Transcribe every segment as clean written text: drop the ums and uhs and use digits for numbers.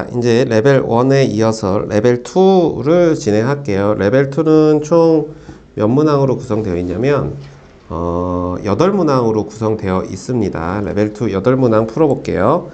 자, 이제 레벨 1에 이어서 레벨 2를 진행할게요. 레벨 2는 총 몇 문항으로 구성되어 있냐면 8문항으로 구성되어 있습니다. 레벨 2 8문항 풀어볼게요.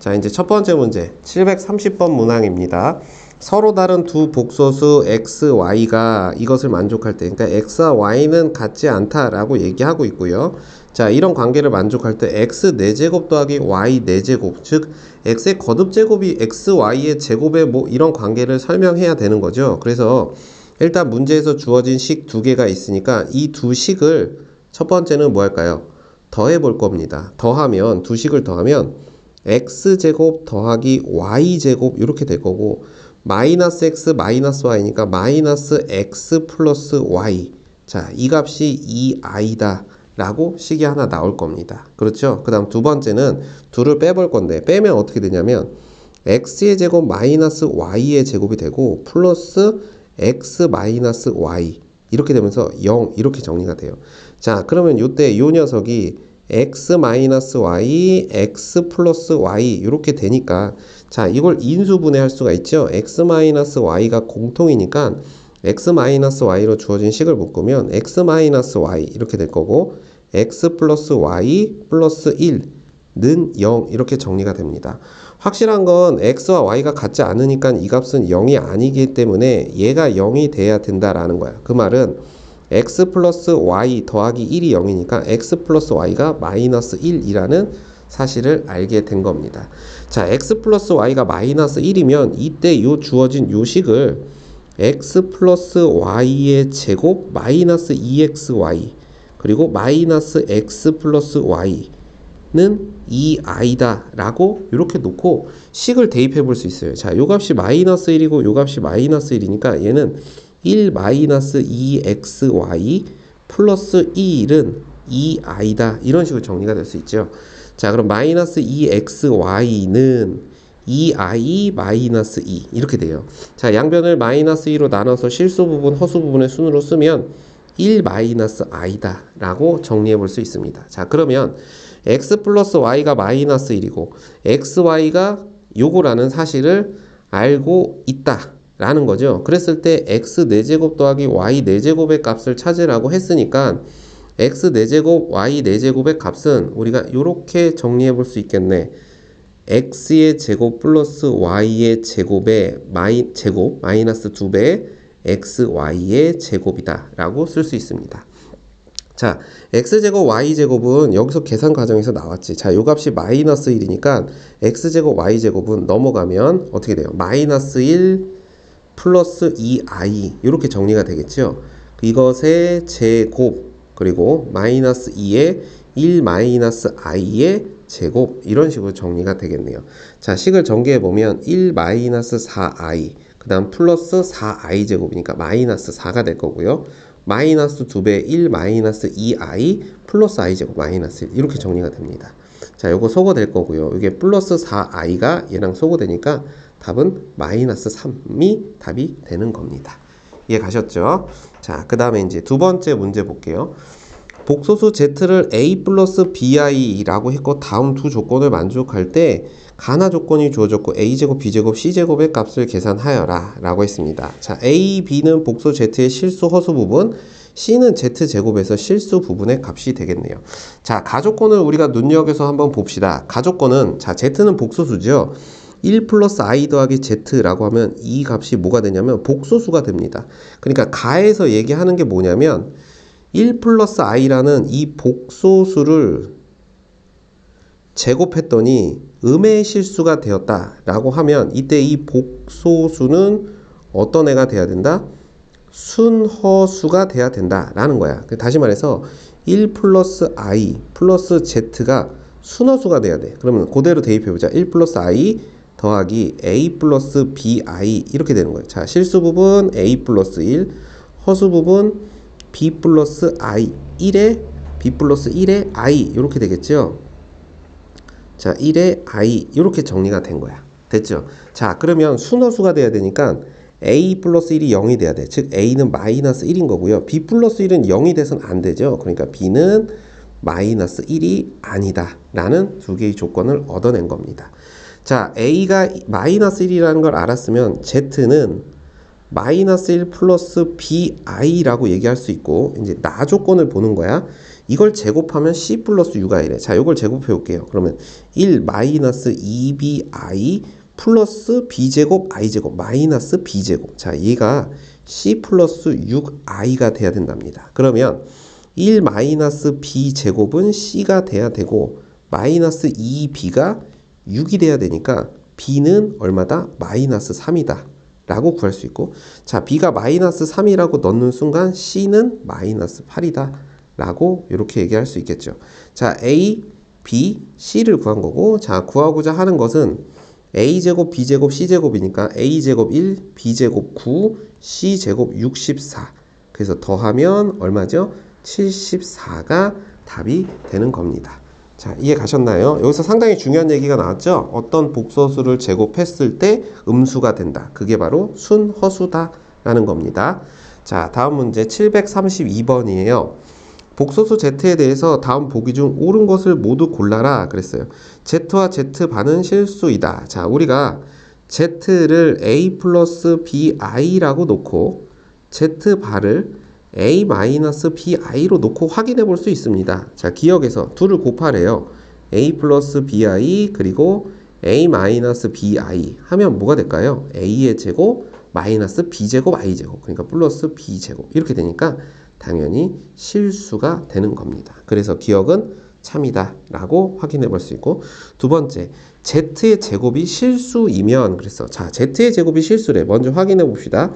자, 이제 첫 번째 문제 730번 문항입니다. 서로 다른 두 복소수 x, y가 이것을 만족할 때, 그러니까 x와 y는 같지 않다라고 얘기하고 있고요. 자, 이런 관계를 만족할 때 x 4제곱 더하기 y 4제곱, 즉 x의 거듭제곱이 x, y의 제곱의 뭐 이런 관계를 설명해야 되는 거죠. 그래서 일단 문제에서 주어진 식 두 개가 있으니까 이 두 식을 첫 번째는 뭐 할까요? 더해 볼 겁니다. 더하면, 두 식을 더하면 x제곱 더하기 y제곱 이렇게 될 거고, 마이너스 x 마이너스 y니까 마이너스 x 플러스 y. 자, 이 값이 2i다 라고 식이 하나 나올 겁니다. 그렇죠? 그 다음 두 번째는 둘을 빼볼 건데, 빼면 어떻게 되냐면 x의 제곱 마이너스 y의 제곱이 되고 플러스 x 마이너스 y 이렇게 되면서 0 이렇게 정리가 돼요. 자, 그러면 요때 요 녀석이 x 마이너스 y, x 플러스 y 이렇게 되니까, 자, 이걸 인수분해할 수가 있죠. x 마이너스 y가 공통이니까 x 마이너스 y로 주어진 식을 묶으면 x 마이너스 y 이렇게 될 거고, x 플러스 y 플러스 1는 0 이렇게 정리가 됩니다. 확실한 건 x와 y가 같지 않으니까 이 값은 0이 아니기 때문에 얘가 0이 돼야 된다라는 거야. 그 말은 x 플러스 y 더하기 1이 0이니까 x 플러스 y가 마이너스 1이라는 사실을 알게 된 겁니다. 자, x 플러스 y가 마이너스 1이면 이때 요 주어진 요 식을 x 플러스 y의 제곱 마이너스 2xy 그리고 마이너스 x 플러스 y는 2i다 라고 이렇게 놓고 식을 대입해 볼 수 있어요. 자, 요 값이 마이너스 1이고 요 값이 마이너스 1이니까 얘는 1 마이너스 2xy 플러스 1은 2i다 이런 식으로 정리가 될 수 있죠. 자, 그럼 마이너스 2xy는 2i 마이너스 2 이렇게 돼요. 자, 양변을 마이너스 2로 나눠서 실수 부분, 허수 부분의 순으로 쓰면 1 마이너스 i다 라고 정리해 볼 수 있습니다. 자, 그러면 x 플러스 y가 마이너스 1이고 xy가 요거라는 사실을 알고 있다 라는 거죠. 그랬을 때 x 4제곱 더하기 y 4제곱의 값을 찾으라고 했으니까 x 4제곱 y 4제곱의 값은 우리가 요렇게 정리해 볼 수 있겠네. x의 제곱 플러스 y의 제곱의 제곱 마이너스 2배 xy의 제곱이다 라고 쓸 수 있습니다. 자, x제곱 y제곱은 여기서 계산 과정에서 나왔지. 자, 요 값이 마이너스 1이니까 x제곱 y제곱은 넘어가면 어떻게 돼요? 마이너스 1 플러스 2i 이렇게 정리가 되겠죠. 이것의 제곱 그리고 마이너스 2의 1 마이너스 i의 제곱 이런 식으로 정리가 되겠네요. 자, 식을 전개해보면 1 마이너스 4i 그 다음 플러스 4i 제곱이니까 마이너스 4가 될 거고요. 마이너스 2배 1 마이너스 2i 플러스 i 제곱 마이너스 1 이렇게 정리가 됩니다. 자, 요거 소거될 거고요. 이게 플러스 4i가 얘랑 소거되니까 답은 마이너스 3이 답이 되는 겁니다. 이해 가셨죠? 자, 그 다음에 이제 두 번째 문제 볼게요. 복소수 z를 a 플러스 bi라고 했고 다음 두 조건을 만족할 때 가나 조건이 주어졌고 a제곱, b제곱, c제곱의 값을 계산하여라 라고 했습니다. 자, a, b는 복소 z의 실수 허수 부분, c는 z제곱에서 실수 부분의 값이 되겠네요. 자, 가조건을 우리가 눈여겨서 한번 봅시다. 가조건은, 자, z는 복소수죠. 1 플러스 i 더하기 z라고 하면 이 값이 뭐가 되냐면 복소수가 됩니다. 그러니까 가에서 얘기하는 게 뭐냐면 1 플러스 i라는 이 복소수를 제곱했더니 음의 실수가 되었다 라고 하면 이때 이 복소수는 어떤 애가 돼야 된다? 순허수가 돼야 된다 라는 거야. 다시 말해서 1 플러스 i 플러스 z가 순허수가 돼야 돼. 그러면 그대로 대입해보자. 1 플러스 i 더하기 a 플러스 bi 이렇게 되는 거예요. 자, 실수 부분 a 플러스 1 허수 부분 b 플러스 i 1에 b 플러스 1에 i 이렇게 되겠죠. 자, 1에 i 이렇게 정리가 된 거야. 됐죠? 자, 그러면 순허수가 돼야 되니까 a 플러스 1이 0이 돼야 돼. 즉 a는 마이너스 1인 거고요. b 플러스 1은 0이 돼서는 안 되죠. 그러니까 b는 마이너스 1이 아니다 라는 두 개의 조건을 얻어낸 겁니다. 자, a가 마이너스 1이라는 걸 알았으면 z는 마이너스 1 플러스 bi라고 얘기할 수 있고, 이제 나 조건을 보는 거야. 이걸 제곱하면 c 플러스 6i래. 자, 이걸 제곱해 볼게요. 그러면 1 마이너스 2bi 플러스 b제곱 i제곱 마이너스 b제곱. 자, 얘가 c 플러스 6i가 돼야 된답니다. 그러면 1 마이너스 b제곱은 c가 돼야 되고 마이너스 2b가 6이 돼야 되니까 b는 얼마다? 마이너스 3이다 라고 구할 수 있고, 자, b가 마이너스 3이라고 넣는 순간 c는 마이너스 8이다 라고 이렇게 얘기할 수 있겠죠. 자, a, b, c를 구한 거고, 자, 구하고자 하는 것은 a제곱, b제곱, c제곱이니까 a제곱 1, b제곱 9, c제곱 64. 그래서 더하면 얼마죠? 74가 답이 되는 겁니다. 자, 이해 가셨나요? 여기서 상당히 중요한 얘기가 나왔죠? 어떤 복소수를 제곱했을 때 음수가 된다. 그게 바로 순허수다 라는 겁니다. 자, 다음 문제 732번이에요. 복소수 z에 대해서 다음 보기 중 옳은 것을 모두 골라라 그랬어요. z와 z반은 실수이다. 자, 우리가 z를 a 플러스 bi라고 놓고 z발을 a 마이너스 bi로 놓고 확인해 볼 수 있습니다. 자, 기억에서 둘을 곱하래요. a 플러스 bi 그리고 a 마이너스 bi 하면 뭐가 될까요? a의 제곱 마이너스 b제곱 i제곱, 그러니까 플러스 b제곱 이렇게 되니까 당연히 실수가 되는 겁니다. 그래서 기억은 참이다 라고 확인해 볼 수 있고, 두 번째, z의 제곱이 실수이면 그랬어. 자, z의 제곱이 실수래. 먼저 확인해 봅시다.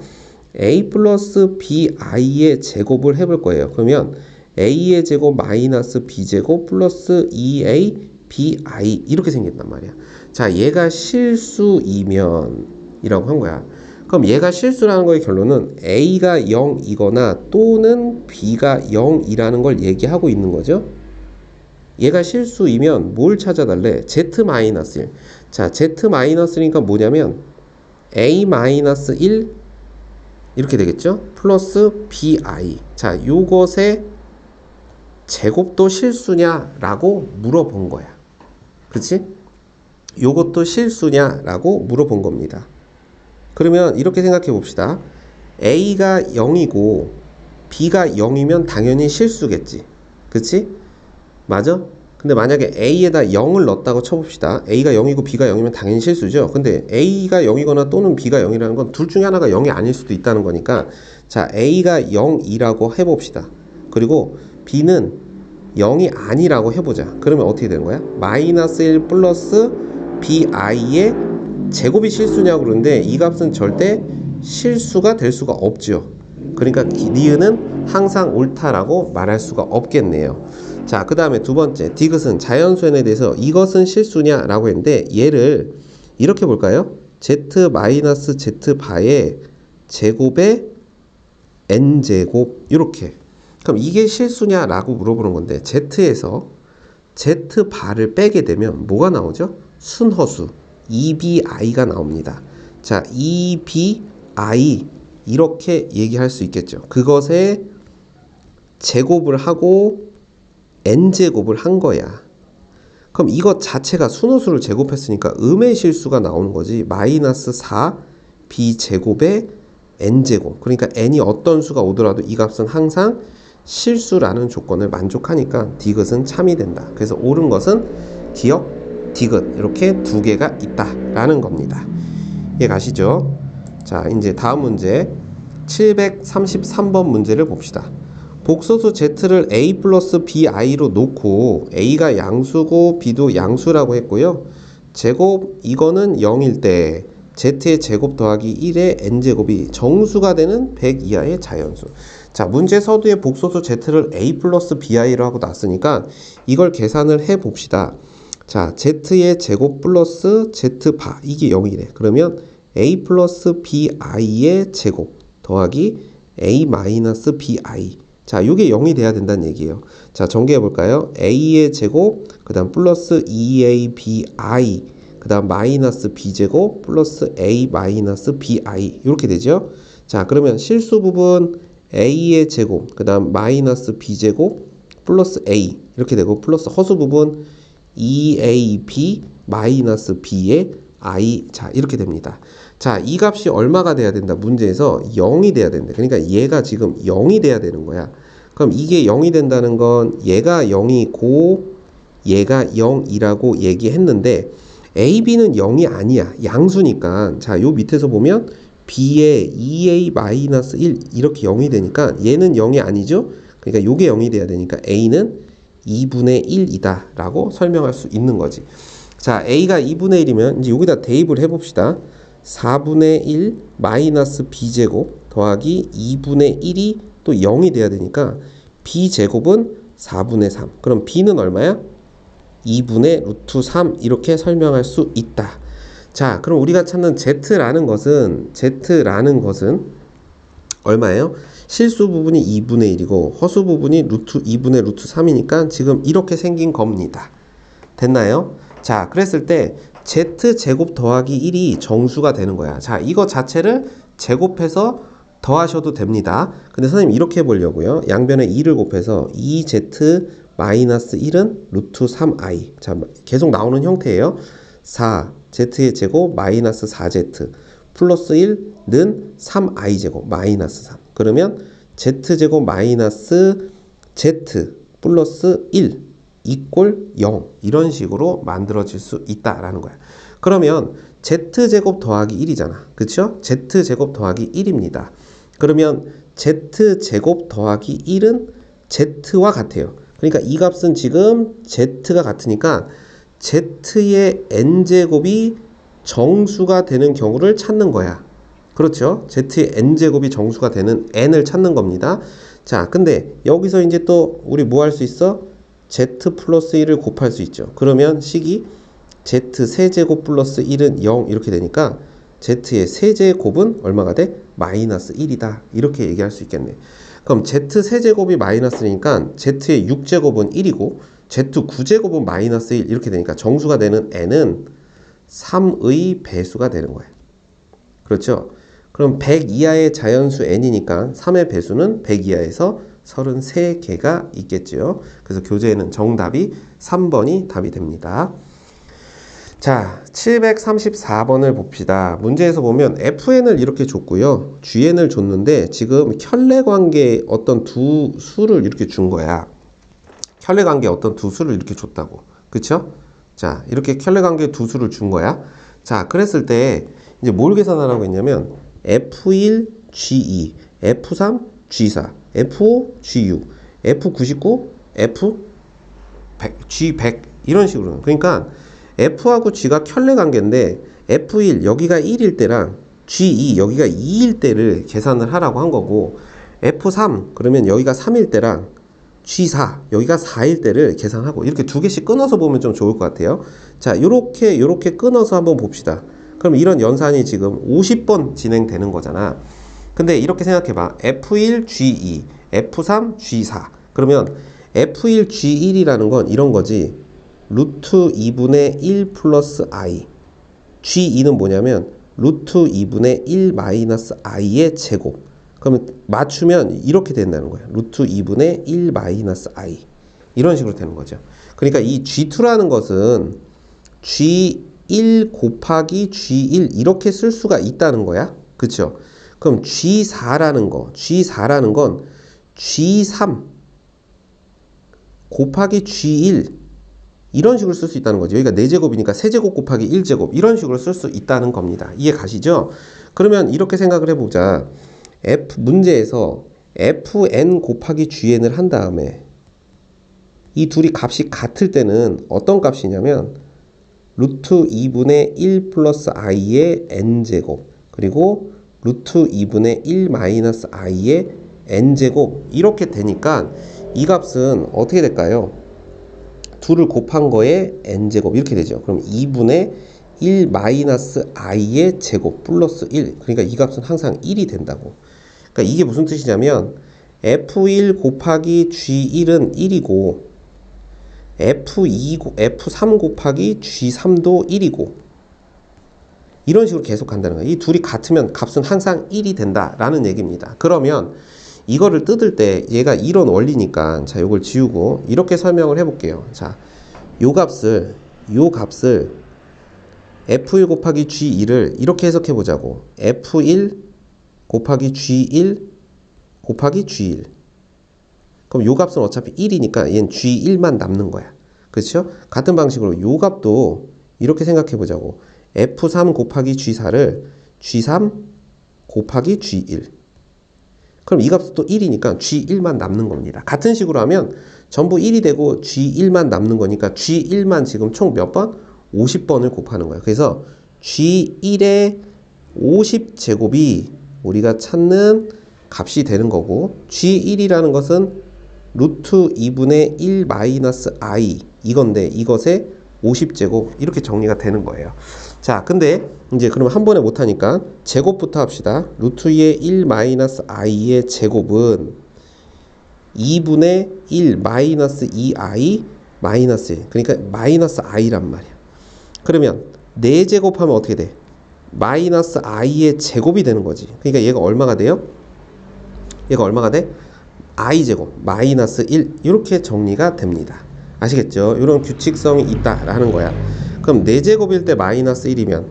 a 플러스 bi의 제곱을 해볼 거예요. 그러면 a의 제곱 마이너스 b제곱 플러스 2a bi 이렇게 생긴단 말이야. 자, 얘가 실수이면 이라고 한 거야. 그럼 얘가 실수라는 거의 결론은 a가 0이거나 또는 b가 0이라는 걸 얘기하고 있는 거죠. 얘가 실수이면 뭘 찾아달래? z-1. 자, z-1이니까 뭐냐면 a-1 이렇게 되겠죠? 플러스 bi. 자, 요것의 제곱도 실수냐라고 물어본 거야. 그렇지? 요것도 실수냐라고 물어본 겁니다. 그러면 이렇게 생각해 봅시다. a가 0이고 b가 0이면 당연히 실수겠지. 그치? 맞아? 근데 만약에 a에다 0을 넣었다고 쳐봅시다. a가 0이고 b가 0이면 당연히 실수죠. 근데 a가 0이거나 또는 b가 0이라는 건 둘 중에 하나가 0이 아닐 수도 있다는 거니까, 자, a가 0이라고 해봅시다. 그리고 b는 0이 아니라고 해보자. 그러면 어떻게 되는 거야? 마이너스 1 플러스 bi의 제곱이 실수냐고 그러는데 이 값은 절대 실수가 될 수가 없죠. 그러니까 니은은 항상 옳다라고 말할 수가 없겠네요. 자, 그 다음에 두 번째, 디귿은 자연수에 대해서 이것은 실수냐라고 했는데 얘를 이렇게 볼까요? z-z바의 제곱의 n제곱 이렇게. 그럼 이게 실수냐라고 물어보는 건데 z에서 z바를 빼게 되면 뭐가 나오죠? 순허수 2bi가 나옵니다. 자, 2bi 이렇게 얘기할 수 있겠죠. 그것에 제곱을 하고 n제곱을 한 거야. 그럼 이것 자체가 순호수를 제곱했으니까 음의 실수가 나오는 거지. 마이너스 4 b제곱의 n제곱. 그러니까 n이 어떤 수가 오더라도 이 값은 항상 실수라는 조건을 만족하니까 디귿은 참이 된다. 그래서 옳은 것은 기억, 디귿 이렇게 두 개가 있다라는 겁니다. 이해 가시죠? 자, 이제 다음 문제 733번 문제를 봅시다. 복소수 z를 a 플러스 bi로 놓고 a가 양수고 b도 양수라고 했고요. 제곱 이거는 0일 때 z의 제곱 더하기 1의 n제곱이 정수가 되는 100 이하의 자연수. 자, 문제 서두에 복소수 z를 a 플러스 bi로 하고 놨으니까 이걸 계산을 해 봅시다. 자, z의 제곱 플러스 z바 이게 0이래. 그러면 a 플러스 bi의 제곱 더하기 a 마이너스 bi. 자, 요게 0이 돼야 된다는 얘기예요. 자, 전개해 볼까요? a의 제곱, 그 다음 플러스 2abi, 그 다음 마이너스 b제곱, 플러스 a 마이너스 bi. 이렇게 되죠? 자, 그러면 실수 부분 a의 제곱, 그 다음 마이너스 b제곱, 플러스 a. 이렇게 되고, 플러스 허수 부분 2ab 마이너스 b의 i. 자, 이렇게 됩니다. 자, 이 값이 얼마가 돼야 된다? 문제에서 0이 돼야 된다. 그러니까 얘가 지금 0이 돼야 되는 거야. 그럼 이게 0이 된다는 건 얘가 0이고 얘가 0이라고 얘기했는데 a, b는 0이 아니야. 양수니까. 자, 요 밑에서 보면 b의 2a-1 이렇게 0이 되니까 얘는 0이 아니죠? 그러니까 요게 0이 돼야 되니까 a는 2분의 1이다 라고 설명할 수 있는 거지. 자, a가 2분의 1이면 이제 여기다 대입을 해봅시다. 4분의 1 마이너스 b제곱 더하기 2분의 1이 또 0이 돼야 되니까 b제곱은 4분의 3. 그럼 b는 얼마야? 2분의 루트 3 이렇게 설명할 수 있다. 자, 그럼 우리가 찾는 z라는 것은 얼마예요? 실수 부분이 2분의 1이고 허수 부분이 2분의 루트 3이니까 지금 이렇게 생긴 겁니다. 됐나요? 자, 그랬을 때 z제곱 더하기 1이 정수가 되는 거야. 자, 이거 자체를 제곱해서 더하셔도 됩니다. 근데 선생님 이렇게 해보려고요. 양변에 2를 곱해서 2z 마이너스 1은 루트 3i. 자, 계속 나오는 형태예요. 4z의 제곱 마이너스 4z 플러스 1는 3i 제곱 마이너스 3. 그러면 z제곱 마이너스 z 플러스 1 이꼴 0 이런 식으로 만들어질 수 있다라는 거야. 그러면 z제곱 더하기 1이잖아. 그쵸? z제곱 더하기 1입니다. 그러면 z제곱 더하기 1은 z와 같아요. 그러니까 이 값은 지금 z가 같으니까 z의 n제곱이 정수가 되는 경우를 찾는 거야. 그렇죠? z의 n제곱이 정수가 되는 n을 찾는 겁니다. 자, 근데 여기서 이제 또 우리 뭐 할 수 있어? z 플러스 1을 곱할 수 있죠. 그러면 식이 z 세제곱 플러스 1은 0 이렇게 되니까 z의 세제곱은 얼마가 돼? 마이너스 1이다. 이렇게 얘기할 수 있겠네. 그럼 z 세제곱이 마이너스니까 z의 6제곱은 1이고 z 9제곱은 마이너스 1 이렇게 되니까 정수가 되는 n은 3의 배수가 되는 거예요. 그렇죠? 그럼 100 이하의 자연수 n이니까 3의 배수는 100 이하에서 33개가 있겠죠. 그래서 교재에는 정답이 3번이 답이 됩니다. 자, 734번을 봅시다. 문제에서 보면 fn을 이렇게 줬고요. gn을 줬는데 지금 켤레관계의 어떤 두 수를 이렇게 준 거야. 켤레관계의 어떤 두 수를 이렇게 줬다고. 그쵸? 자, 이렇게 켤레관계의 두 수를 준 거야. 자, 그랬을 때 이제 뭘 계산하라고 했냐면 F1, G2, F3, G4, F5, G6, F99, F100, G100 이런 식으로. 그러니까 F하고 G가 켤레관계인데 F1 여기가 1일 때랑 G2 여기가 2일 때를 계산을 하라고 한 거고 F3 그러면 여기가 3일 때랑 G4 여기가 4일 때를 계산하고 이렇게 두 개씩 끊어서 보면 좀 좋을 것 같아요. 자, 요렇게 끊어서 한번 봅시다. 그럼 이런 연산이 지금 50번 진행되는 거잖아. 근데 이렇게 생각해봐. F1, G2, F3, G4 그러면 F1, G1이라는 건 이런 거지. 루트 2분의 1 플러스 i. G2는 뭐냐면 루트 2분의 1 마이너스 i의 제곱. 그러면 맞추면 이렇게 된다는 거야. 루트 2분의 1 마이너스 i. 이런 식으로 되는 거죠. 그러니까 이 G2라는 것은 G1 곱하기 G1 이렇게 쓸 수가 있다는 거야. 그쵸? 그럼 G4라는 건 G3 곱하기 G1 이런 식으로 쓸 수 있다는 거죠. 여기가 4제곱이니까 세제곱 곱하기 1제곱 이런 식으로 쓸 수 있다는 겁니다. 이해 가시죠? 그러면 이렇게 생각을 해보자. 문제에서 fn 곱하기 gn을 한 다음에 이 둘이 값이 같을 때는 어떤 값이냐면 루트 2분의 1 플러스 i의 n제곱 그리고 루트 2분의 1 마이너스 i의 n제곱 이렇게 되니까 이 값은 어떻게 될까요? 둘을 곱한 거에 n제곱 이렇게 되죠. 그럼 2분의 1 마이너스 i의 제곱 플러스 1 그러니까 이 값은 항상 1이 된다고. 그러니까 이게 무슨 뜻이냐면 f1 곱하기 g1은 1이고 f3 곱하기 g3도 1이고 이런 식으로 계속 간다는 거예요. 이 둘이 같으면 값은 항상 1이 된다라는 얘기입니다. 그러면 이거를 뜯을 때 얘가 이런 원리니까 자, 요걸 지우고 이렇게 설명을 해볼게요. 자, 요 값을 F1 곱하기 G1을 이렇게 해석해 보자고. F1 곱하기 G1 곱하기 G1. 그럼 요 값은 어차피 1이니까 얘는 G1만 남는 거야. 그렇죠? 같은 방식으로 요 값도 이렇게 생각해 보자고. F3 곱하기 G4를 G3 곱하기 G1. 그럼 이 값은 또 1이니까 G1만 남는 겁니다. 같은 식으로 하면 전부 1이 되고 G1만 남는 거니까 G1만 지금 총 몇 번? 50번을 곱하는 거예요. 그래서 G1의 50제곱이 우리가 찾는 값이 되는 거고, G1이라는 것은 루트 2분의 1 마이너스 I 이건데 이것의 50제곱 이렇게 정리가 되는 거예요. 자, 근데 이제 그러면 한 번에 못하니까 제곱부터 합시다. 루트 2의 1 마이너스 I의 제곱은 2분의 1 마이너스 2I 마이너스 1. 그러니까 마이너스 I란 말이야. 그러면 4제곱하면 어떻게 돼? 마이너스 I의 제곱이 되는 거지. 그러니까 얘가 얼마가 돼요? 얘가 얼마가 돼? I제곱 마이너스 1 이렇게 정리가 됩니다. 아시겠죠? 이런 규칙성이 있다라는 거야. 그럼 4제곱일 때 마이너스 1이면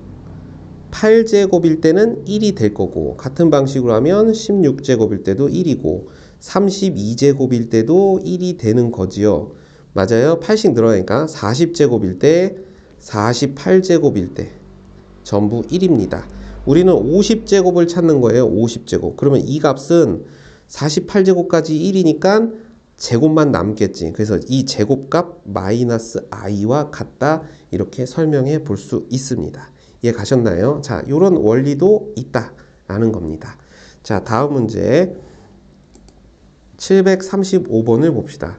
8제곱일 때는 1이 될 거고, 같은 방식으로 하면 16제곱일 때도 1이고 32제곱일 때도 1이 되는 거지요. 맞아요? 8씩 늘어나니까 40제곱일 때 48제곱일 때 전부 1입니다. 우리는 50제곱을 찾는 거예요. 50제곱. 그러면 이 값은 48제곱까지 1이니까 제곱만 남겠지. 그래서 이 제곱값 마이너스 i와 같다. 이렇게 설명해 볼 수 있습니다. 이해 가셨나요? 자, 이런 원리도 있다라는 겁니다. 자, 다음 문제 735번을 봅시다.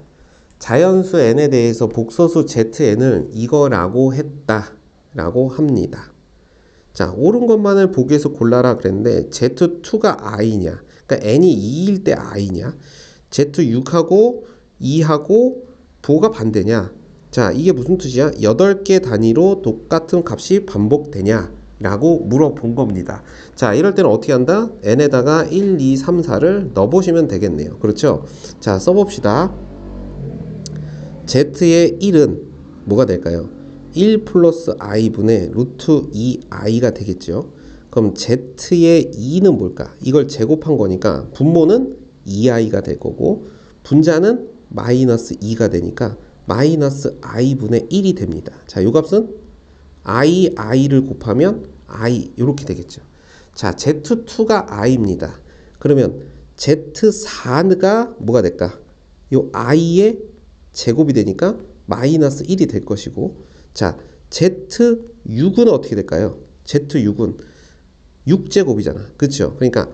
자연수 n에 대해서 복소수 zn을 이거라고 했다라고 합니다. 자, 옳은 것만을 보기에서 골라라 그랬는데 z2가 i냐? 그러니까 n이 2일 때 i냐? z6하고 2하고 부호가 반대냐? 자, 이게 무슨 뜻이야? 8개 단위로 똑같은 값이 반복되냐? 라고 물어본 겁니다. 자, 이럴 때는 어떻게 한다? n에다가 1, 2, 3, 4를 넣어보시면 되겠네요. 그렇죠? 자, 써봅시다. z의 1은 뭐가 될까요? 1 플러스 i분의 루트 2i가 되겠죠. 그럼 z의 2는 뭘까? 이걸 제곱한 거니까 분모는 2i가 될 거고 분자는 마이너스 2가 되니까 마이너스 i분의 1이 됩니다. 자, 이 값은 i를 곱하면 i 이렇게 되겠죠. 자, z2가 i입니다. 그러면 z4가 뭐가 될까? 요 i의 제곱이 되니까 마이너스 1이 될 것이고, 자, z6은 어떻게 될까요? z6은 6제곱이잖아. 그렇죠? 그러니까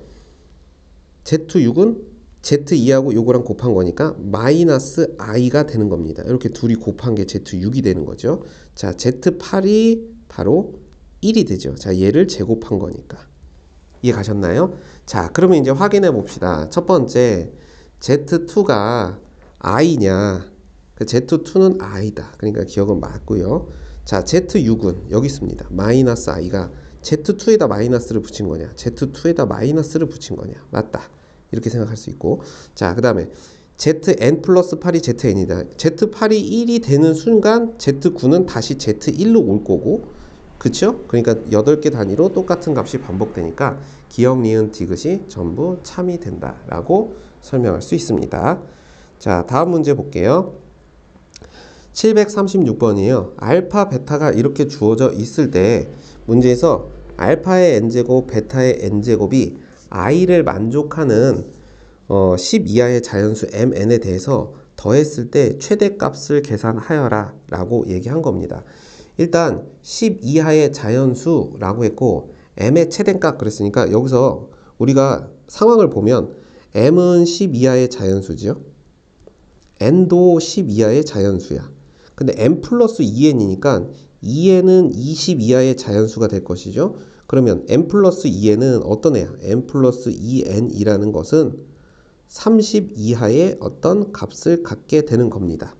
z6은 z2하고 요거랑 곱한 거니까 마이너스 i가 되는 겁니다. 이렇게 둘이 곱한 게 z6이 되는 거죠. 자, z8이 바로 1이 되죠. 자, 얘를 제곱한 거니까. 이해 가셨나요? 자, 그러면 이제 확인해 봅시다. 첫 번째, z2가 i냐? 그 z2는 i다. 그러니까 기억은 맞고요. 자, z6은 여기 있습니다. 마이너스 i가 z2에다 마이너스를 붙인 거냐? z2에다 마이너스를 붙인 거냐? 맞다. 이렇게 생각할 수 있고, 자, 그 다음에 zn 플러스 8이 zn이다. z8이 1이 되는 순간 z9는 다시 z1로 올 거고, 그쵸? 그러니까 8개 단위로 똑같은 값이 반복되니까 기억, 니은, 디귿이 전부 참이 된다라고 설명할 수 있습니다. 자, 다음 문제 볼게요. 736번이에요. 알파, 베타가 이렇게 주어져 있을 때 문제에서 알파의 n제곱, 베타의 n제곱이 i를 만족하는 10 이하의 자연수 mn에 대해서 더했을 때 최대값을 계산하여라 라고 얘기한 겁니다. 일단 10 이하의 자연수라고 했고 m의 최대값 그랬으니까 여기서 우리가 상황을 보면 m은 10 이하의 자연수죠. n도 10 이하의 자연수야. 근데 m 플러스 2n이니까 2n은 20 이하의 자연수가 될 것이죠. 그러면 m 플러스 2n은 어떤 애야? m 플러스 2n이라는 것은 30 이하의 어떤 값을 갖게 되는 겁니다.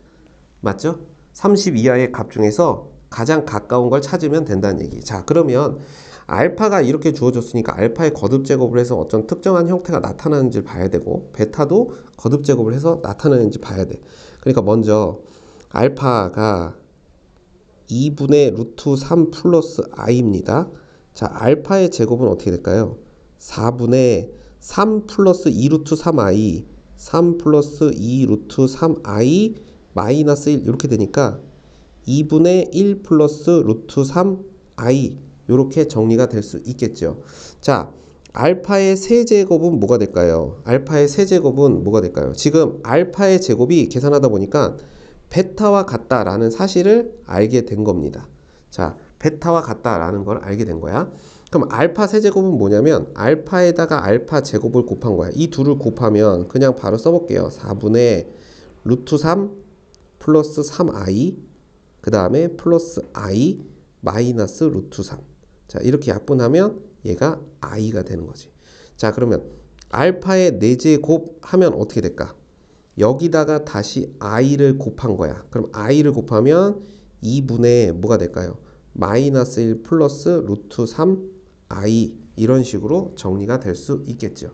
맞죠? 30 이하의 값 중에서 가장 가까운 걸 찾으면 된다는 얘기. 자, 그러면 알파가 이렇게 주어졌으니까 알파의 거듭 제곱을 해서 어떤 특정한 형태가 나타나는지 봐야 되고, 베타도 거듭 제곱을 해서 나타나는지 봐야 돼. 그러니까 먼저 알파가 2분의 루트 3 플러스 i입니다. 자, 알파의 제곱은 어떻게 될까요? 4분의 3 플러스 2 루트 3i, 3 플러스 2 루트 3i 마이너스 1 이렇게 되니까 2분의 1 플러스 루트 3i 이렇게 정리가 될 수 있겠죠. 자, 알파의 세제곱은 뭐가 될까요? 알파의 세제곱은 뭐가 될까요? 지금 알파의 제곱이 계산하다 보니까 베타와 같다라는 사실을 알게 된 겁니다. 자, 베타와 같다라는 걸 알게 된 거야. 그럼 알파 세제곱은 뭐냐면 알파에다가 알파 제곱을 곱한 거야. 이 둘을 곱하면 그냥 바로 써볼게요. 4분의 루트 3 플러스 3i 그 다음에 플러스 i 마이너스 루트 3. 자, 이렇게 약분하면 얘가 i가 되는 거지. 자, 그러면 알파의 4제곱 하면 어떻게 될까? 여기다가 다시 i를 곱한 거야. 그럼 i를 곱하면 2분의 뭐가 될까요? 마이너스 1 플러스 루트 3i 이런 식으로 정리가 될 수 있겠죠.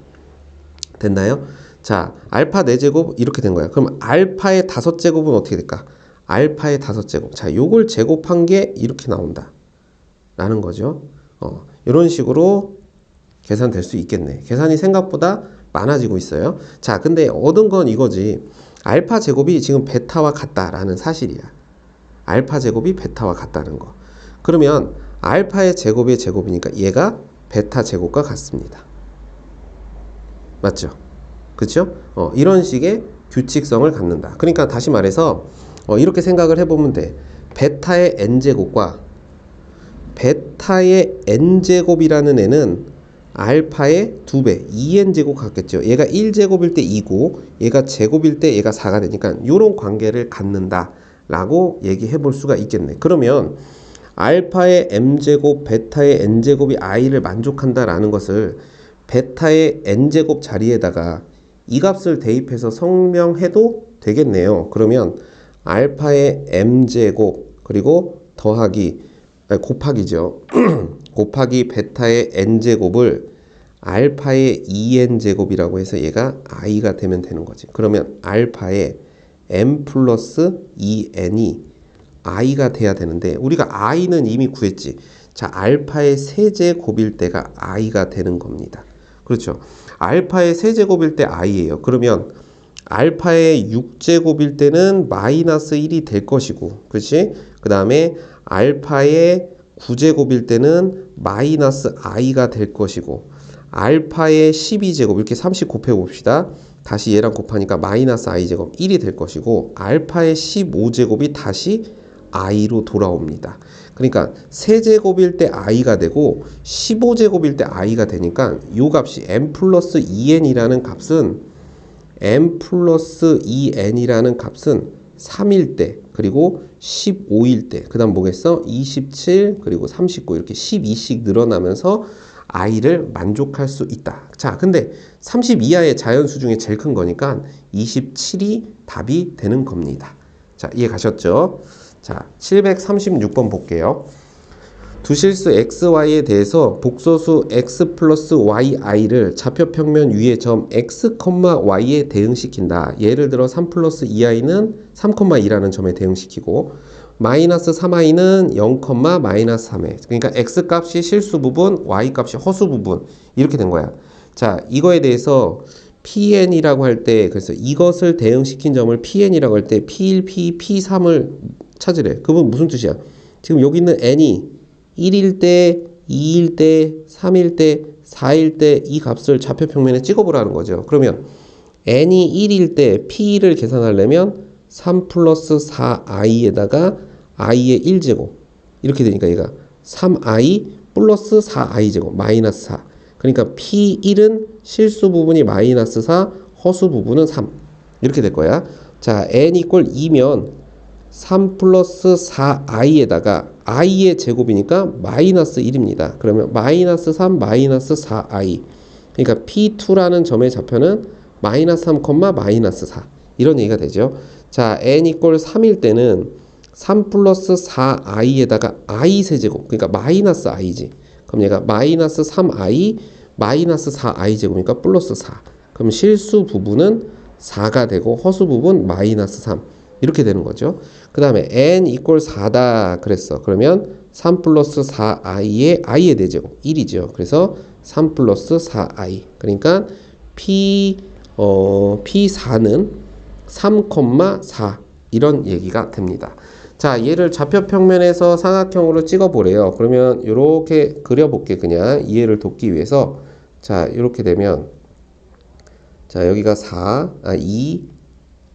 됐나요? 자, 알파 4제곱 이렇게 된 거야. 그럼 알파의 5제곱은 어떻게 될까? 알파의 5제곱. 자, 요걸 제곱한 게 이렇게 나온다. 라는 거죠. 이런 식으로 계산될 수 있겠네. 계산이 생각보다 많아지고 있어요. 자, 근데 얻은 건 이거지. 알파 제곱이 지금 베타와 같다라는 사실이야. 알파 제곱이 베타와 같다는 거. 그러면 알파의 제곱의 제곱이니까 얘가 베타 제곱과 같습니다. 맞죠? 그쵸? 이런 식의 규칙성을 갖는다. 그러니까 다시 말해서 이렇게 생각을 해보면 돼. 베타의 n제곱과 베타의 n제곱이라는 애는 알파의 2배, 2n제곱 같겠죠. 얘가 1제곱일 때 2고 얘가 제곱일 때 얘가 4가 되니까 이런 관계를 갖는다 라고 얘기해 볼 수가 있겠네. 그러면 알파의 m제곱, 베타의 n제곱이 i를 만족한다 라는 것을 베타의 n제곱 자리에다가 이 값을 대입해서 설명해도 되겠네요. 그러면 알파의 m제곱 그리고 곱하기죠. 곱하기 베타의 n제곱을 알파의 2n제곱이라고 해서 얘가 i가 되면 되는 거지. 그러면 알파의 m 플러스 2n이 i가 돼야 되는데 우리가 i는 이미 구했지. 자, 알파의 세제곱일 때가 i가 되는 겁니다. 그렇죠. 알파의 세제곱일 때 i예요. 그러면 알파의 6제곱일 때는 마이너스 1이 될 것이고, 그렇지? 그 다음에 알파의 9제곱일 때는 마이너스 i가 될 것이고, 알파의 12제곱 이렇게 30 곱해봅시다. 다시 얘랑 곱하니까 마이너스 i제곱 1이 될 것이고, 알파의 15제곱이 다시 i로 돌아옵니다. 그러니까 세제곱일 때 i가 되고 15제곱일 때 i가 되니까 이 값이 m 플러스 2n이라는 값은 m 플러스 2n이라는 값은 3일 때 그리고 15일 때 그 다음 뭐겠어? 27 그리고 39 이렇게 12씩 늘어나면서 i를 만족할 수 있다. 자, 근데 30 이하의 자연수 중에 제일 큰 거니까 27이 답이 되는 겁니다. 자, 이해 가셨죠? 자, 736번 볼게요. 두 실수 xy에 대해서 복소수 x 플러스 yi를 좌표평면 위의 점 x, y에 대응시킨다. 예를 들어 3 플러스 2i는 3,2라는 점에 대응시키고 마이너스 3i는 0, 마이너스 3에 그러니까 x값이 실수 부분, y값이 허수 부분 이렇게 된 거야. 자, 이거에 대해서 pn이라고 할 때 그래서 이것을 대응시킨 점을 pn이라고 할 때 p1, p2, p3을 찾으래. 그건 무슨 뜻이야? 지금 여기 있는 n이 1일 때, 2일 때, 3일 때, 4일 때 이 값을 좌표평면에 찍어보라는 거죠. 그러면 n이 1일 때 p1을 계산하려면 3 플러스 4i에다가 i의 1제곱 이렇게 되니까 얘가 3i 플러스 4i제곱 마이너스 4 그러니까 p1은 실수 부분이 마이너스 4 허수 부분은 3 이렇게 될 거야. 자, n 이퀄 2면 3 플러스 4i에다가 i의 제곱이니까 마이너스 1입니다. 그러면 마이너스 3 마이너스 4i 그러니까 p2라는 점의 좌표는 마이너스 3, 마이너스 4 이런 얘기가 되죠. 자, n 이퀄 3일 때는 3 플러스 4i에다가 i 세제곱 그러니까 마이너스 i지. 그럼 얘가 마이너스 3i 마이너스 4i 제곱이니까 플러스 4 그럼 실수 부분은 4가 되고 허수 부분 마이너스 3 이렇게 되는 거죠. 그 다음에 n 이꼴 4다 그랬어. 그러면 3 플러스 4i의 i의 대제곱 1이죠. 그래서 3 플러스 4i. 그러니까 P4는 3,4 이런 얘기가 됩니다. 자, 얘를 좌표 평면에서 삼각형으로 찍어 보래요. 그러면 이렇게 그려볼게. 그냥 이해를 돕기 위해서. 자, 이렇게 되면 자, 여기가 2,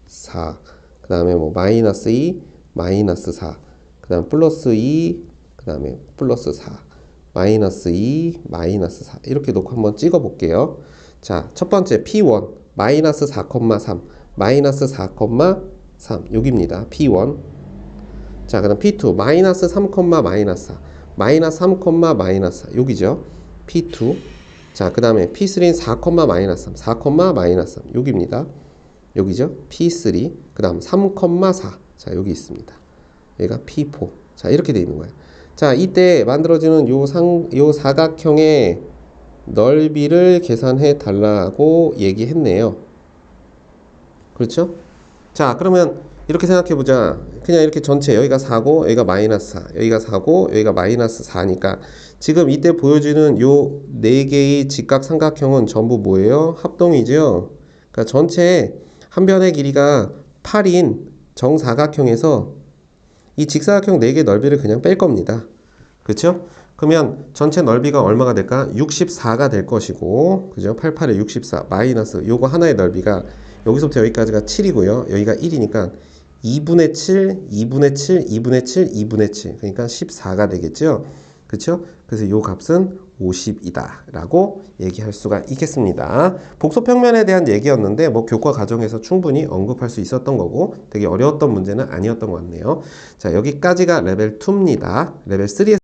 4. 그 다음에 뭐 마이너스 2, 마이너스 4. 그 다음 플러스 2, 그 다음에 플러스 4. 마이너스 2, 마이너스 4. 이렇게 놓고 한번 찍어 볼게요. 자, 첫 번째 P1 마이너스 4,3 마이너스 4,3 여기입니다. P1. 자, 그 다음 P2 마이너스 3, 마이너스 4 마이너스 3, 마이너스 4 여기죠. P2. 자, 그 다음에 P3는 4, 마이너스 3 4, 마이너스 3 여기입니다. 여기죠. P3. 그 다음 3, 4 자, 여기 있습니다. 여기가 P4. 자, 이렇게 되어 있는 거예요. 자, 이때 만들어지는 요 사각형의 넓이를 계산해 달라고 얘기했네요. 그렇죠? 자, 그러면 이렇게 생각해 보자. 그냥 이렇게 전체 여기가 4고 여기가 마이너스 4 여기가 4고 여기가 마이너스 4니까 지금 이때 보여주는 요 4개의 직각삼각형은 전부 뭐예요? 합동이죠. 그러니까 전체 한 변의 길이가 8인 정사각형에서 이 직사각형 4개 넓이를 그냥 뺄 겁니다. 그렇죠? 그러면 전체 넓이가 얼마가 될까? 64가 될 것이고, 그죠? 88에 64 마이너스 요거 하나의 넓이가 여기서부터 여기까지가 7이고요. 여기가 1이니까 2분의 7, 2분의 7, 2분의 7, 2분의 7. 그러니까 14가 되겠죠? 그렇죠? 그래서 요 값은 50이다 라고 얘기할 수가 있겠습니다. 복소평면에 대한 얘기였는데 뭐 교과 과정에서 충분히 언급할 수 있었던 거고 되게 어려웠던 문제는 아니었던 것 같네요. 자, 여기까지가 레벨 2입니다. 레벨 3에서